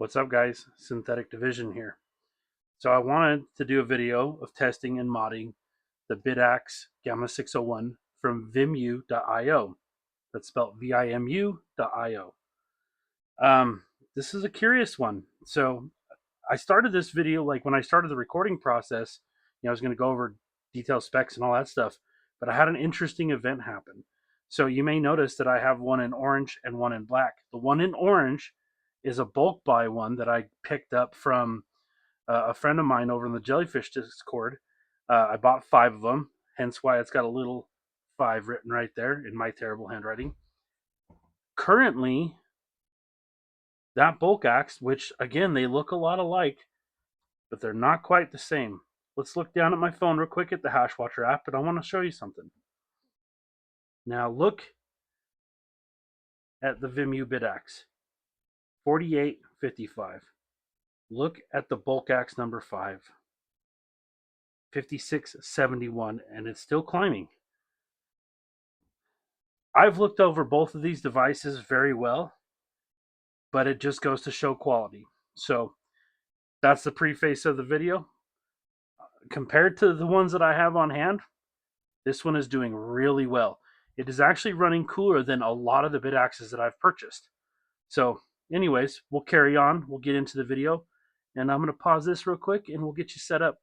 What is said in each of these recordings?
What's up guys, Synthetic Division here. So I wanted to do a video of testing and modding the Bitaxe Gamma 601 from Vimu.io. That's spelled Vimu.io. This is a curious one. So I started this video, like when I started the recording process, I was going to go over detailed specs and all that stuff, but I had an interesting event happen. So you may notice that I have one in orange and one in black. The one in orange is a bulk buy one that I picked up from a friend of mine over in the Jellyfish Discord. I bought 5 of them, hence why it's got a little 5 written right there in my terrible handwriting. Currently, that bulk axe, which again, they look a lot alike, but they're not quite the same. Let's look down at my phone real quick at the Hash Watcher app, but I want to show you something. Now look at the Vimu Bitaxe, 4855. Look at the bulk axe number 5, 5671, and it's still climbing. I've looked over both of these devices very well, but it just goes to show quality. So that's the preface of the video. Compared to the ones that I have on hand, this one is doing really well. It is actually running cooler than a lot of the Bitaxes that I've purchased. So anyways, we'll carry on. We'll get into the video. And I'm going to pause this real quick and we'll get you set up.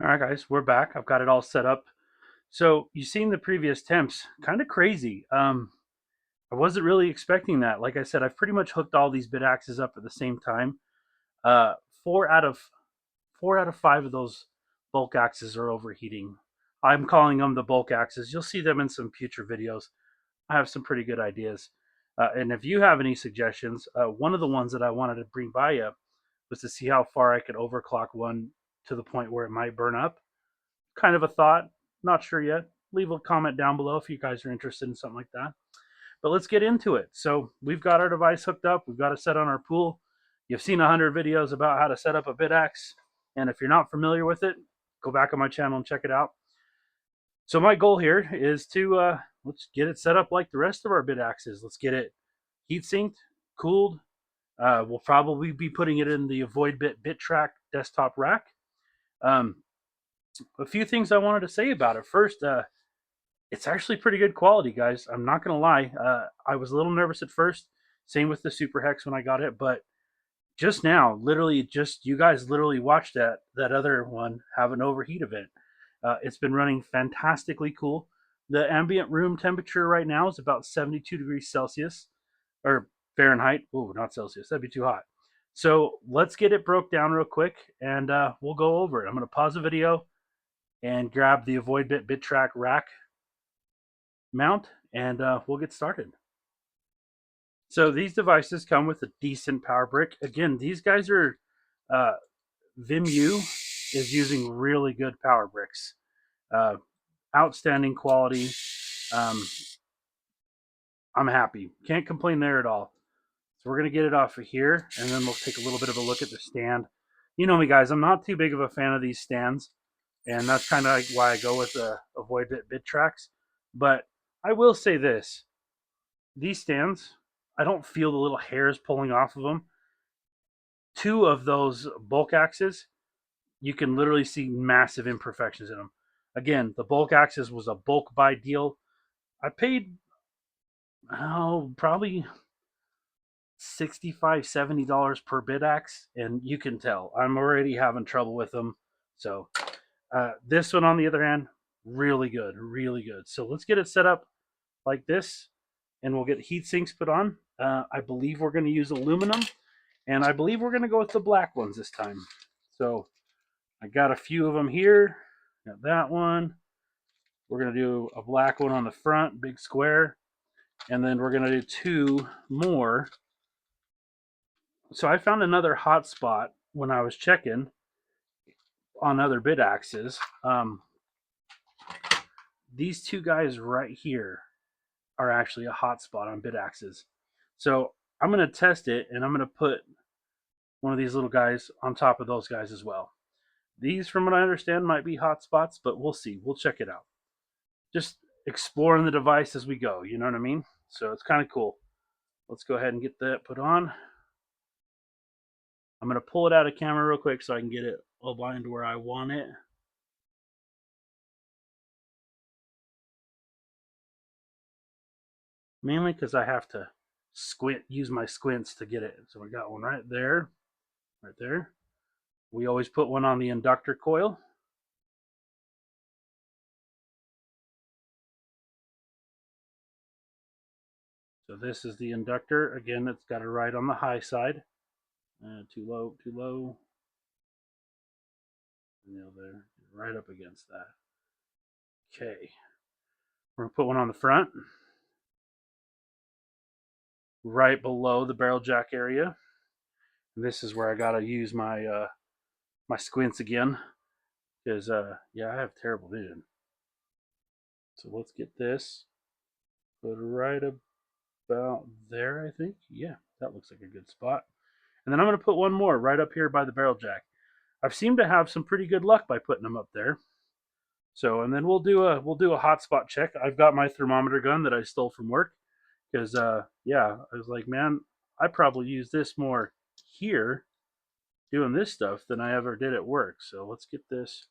All right, guys, we're back. I've got it all set up. So you've seen the previous temps. Kind of crazy. I wasn't really expecting that. Like I said, I've pretty much hooked all these Bitaxes up at the same time. Uh, four out of 5 of those bulk axes are overheating. I'm calling them the bulk axes. You'll see them in some future videos. I have some pretty good ideas. And if you have any suggestions, one of the ones that I wanted to bring by you was to see how far I could overclock one to the point where it might burn up. Kind of a thought. Not sure yet. Leave a comment down below if you guys are interested in something like that. But let's get into it. So we've got our device hooked up. We've got it set on our pool. You've seen 100 videos about how to set up a Bitaxe. And if you're not familiar with it, go back on my channel and check it out. So my goal here is to let's get it set up like the rest of our Bitaxes. Let's get it heat sinked, cooled. We'll probably be putting it in the Avoid Track desktop rack. A few things I wanted to say about it. First, it's actually pretty good quality, guys. I'm not going to lie. I was a little nervous at first. Same with the Super Hex when I got it. But just now, literally, you guys literally watched that other one have an overheat event. It's been running fantastically cool. The ambient room temperature right now is about 72 degrees Celsius or Fahrenheit. Oh, not Celsius. That'd be too hot. So let's get it broke down real quick and we'll go over it. I'm going to pause the video and grab the Avoid Bit Track rack mount and we'll get started. So these devices come with a decent power brick. Again, these guys are Vimu is using really good power bricks. Outstanding quality. I'm happy. Can't complain there at all. So we're going to get it off of here, and then we'll take a little bit of a look at the stand. You know me, guys. I'm not too big of a fan of these stands, and that's kind of why I go with the Avoid Bit Tracks. But I will say this. These stands, I don't feel the little hairs pulling off of them. 2 of those bulk axes, you can literally see massive imperfections in them. Again, the bulk axes was a bulk buy deal. I paid, probably $65, $70 per Bitaxe, and you can tell I'm already having trouble with them. So this one, on the other hand, really good, really good. So let's get it set up like this, and we'll get heat sinks put on. I believe we're going to use aluminum, and I believe we're going to go with the black ones this time. So I got a few of them here. Got that one. We're going to do a black one on the front, big square. And then we're going to do 2 more. So I found another hotspot when I was checking on other Bitaxes. These 2 guys right here are actually a hotspot on Bitaxes. So I'm going to test it, and I'm going to put one of these little guys on top of those guys as well. These, from what I understand, might be hotspots, but we'll see. We'll check it out. Just exploring the device as we go, you know what I mean? So it's kind of cool. Let's go ahead and get that put on. I'm going to pull it out of camera real quick so I can get it aligned where I want it. Mainly because I have to use my squints to get it. So we got one right there, right there. We always put one on the inductor coil. So this is the inductor. Again, it's got it right on the high side. Too low, too low. Nail there, right up against that. Okay. We're gonna put one on the front, right below the barrel jack area. And this is where I gotta use my my squints again, because yeah, I have terrible vision. So let's get this put right about there, I think. Yeah, that looks like a good spot. And then I'm going to put one more right up here by the barrel jack. I've seemed to have some pretty good luck by putting them up there. So, and then we'll do a hotspot check. I've got my thermometer gun that I stole from work because yeah, I was like, man, I probably use this more here doing this stuff than I ever did at work. So let's get this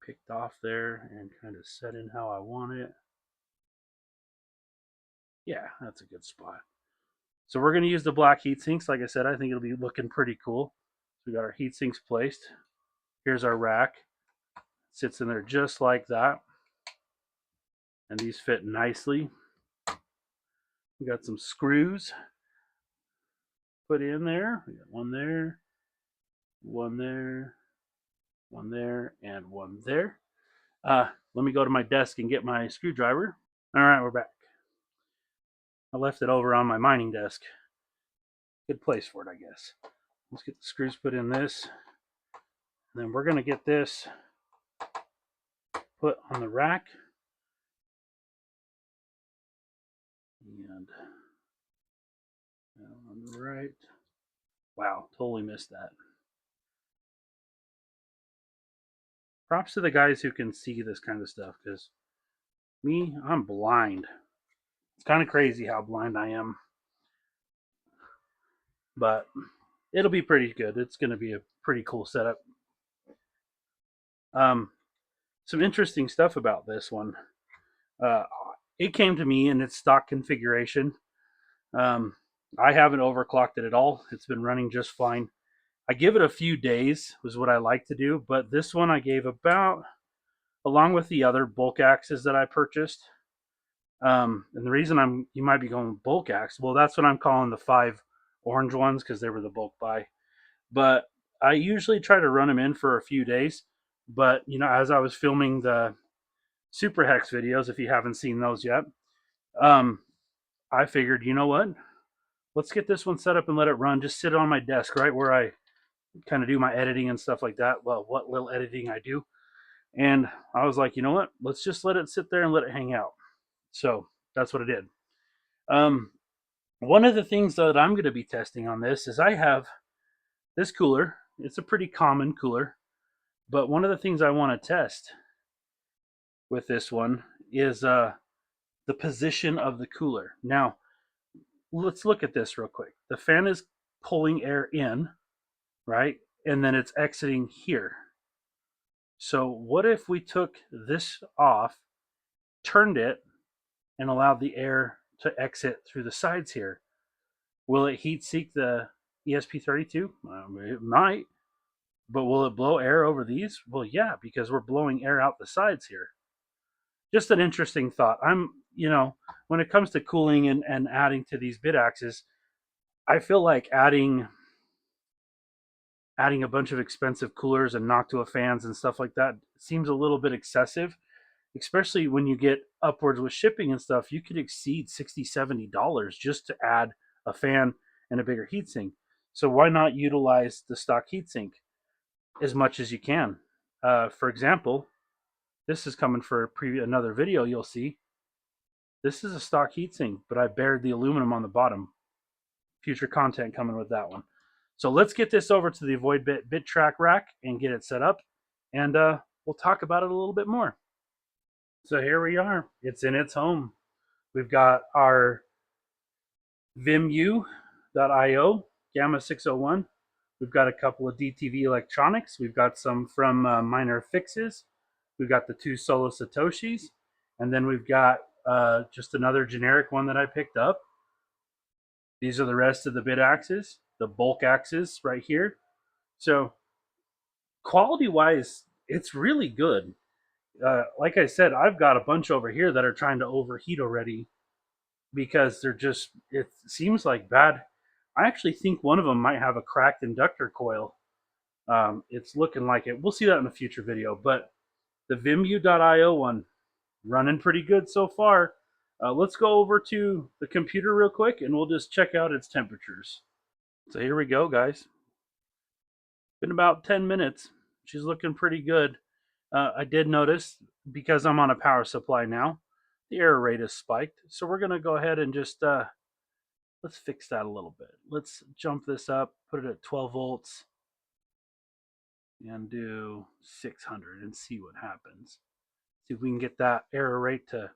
picked off there and kind of set in how I want it. Yeah, that's a good spot. So we're going to use the black heat sinks. Like I said, I think it'll be looking pretty cool. So we got our heat sinks placed. Here's our rack. It sits in there just like that. And these fit nicely. We got some screws put in there. We got one there, one there, one there, and one there. Let me go to my desk and get my screwdriver. All right, we're back. I left it over on my mining desk. Good place for it, I guess. Let's get the screws put in this. And then we're going to get this put on the rack. And on the right. Wow, totally missed that. Props to the guys who can see this kind of stuff, because me, I'm blind. It's kind of crazy how blind I am. But it'll be pretty good. It's going to be a pretty cool setup. Some interesting stuff about this one. It came to me in its stock configuration. I haven't overclocked it at all. It's been running just fine. I give it a few days was what I like to do, but this one I gave about, along with the other bulk axes that I purchased. And the reason you might be going bulk axe, well, that's what I'm calling the 5 orange ones because they were the bulk buy. But I usually try to run them in for a few days. But you know, as I was filming the Super Hex videos, if you haven't seen those yet, I figured, you know what? Let's get this one set up and let it run. Just sit on my desk, right where I kind of do my editing and stuff like that. Well, what little editing I do. And I was like, you know what? Let's just let it sit there and let it hang out. So that's what I did. One of the things that I'm going to be testing on this is I have this cooler. It's a pretty common cooler. But one of the things I want to test with this one is the position of the cooler. Now, let's look at this real quick. The fan is pulling air in, right? And then it's exiting here. So what if we took this off, turned it, and allowed the air to exit through the sides here? Will it heat seek the ESP32? It might. But will it blow air over these? Well, yeah, because we're blowing air out the sides here. Just an interesting thought. When it comes to cooling and adding to these Bitaxes, I feel like adding a bunch of expensive coolers and Noctua fans and stuff like that seems a little bit excessive, especially when you get upwards with shipping and stuff. You could exceed $60, $70 just to add a fan and a bigger heatsink. So why not utilize the stock heatsink as much as you can? For example, this is coming for another video you'll see. This is a stock heatsink, but I bared the aluminum on the bottom. Future content coming with that one. So let's get this over to the Avoid Bit Track rack and get it set up, and we'll talk about it a little bit more. So here we are. It's in its home. We've got our Vimu.io Gamma 601. We've got a couple of DTV electronics. We've got some from Minor Fixes. We've got the two Solo Satoshis. And then we've got just another generic one that I picked up. These are the rest of the Bitaxes, the bulk axes right here. So quality wise, it's really good. Like I said, I've got a bunch over here that are trying to overheat already because they're just, it seems like bad. I actually think one of them might have a cracked inductor coil. It's looking like it. We'll see that in a future video. But the Vimu.io one, running pretty good so far. Let's go over to the computer real quick and we'll just check out its temperatures. So here we go, guys. Been about 10 minutes. She's looking pretty good. I did notice, because I'm on a power supply now, the error rate is spiked. So we're going to go ahead and just, let's fix that a little bit. Let's jump this up, put it at 12 volts, and do 600 and see what happens. See if we can get that error rate to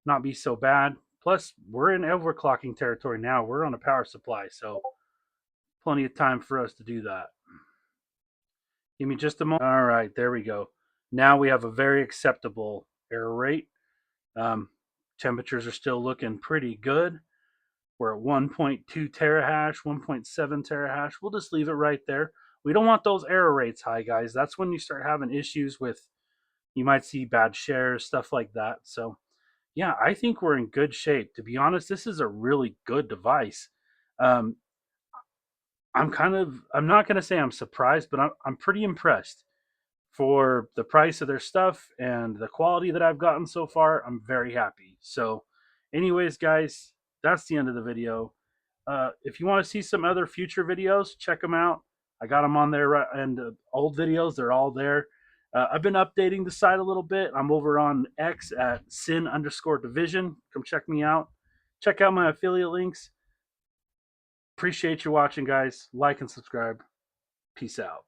not be so bad. Plus, we're in overclocking territory now. We're on a power supply, so plenty of time for us to do that. Give me just a moment. All right, there we go. Now we have a very acceptable error rate. Temperatures are still looking pretty good. We're at 1.2 terahash, 1.7 terahash. We'll just leave it right there. We don't want those error rates high, guys. That's when you start having issues with, you might see bad shares, stuff like that. So yeah, I think we're in good shape. To be honest, this is a really good device. Um, I'm not going to say I'm surprised, but I'm pretty impressed for the price of their stuff and the quality that I've gotten so far. I'm very happy. So anyways, guys, that's the end of the video. If you want to see some other future videos, check them out. I got them on there, and old videos, they're all there. I've been updating the site a little bit. I'm over on X at sin_division. Come check me out. Check out my affiliate links. Appreciate you watching, guys. Like and subscribe. Peace out.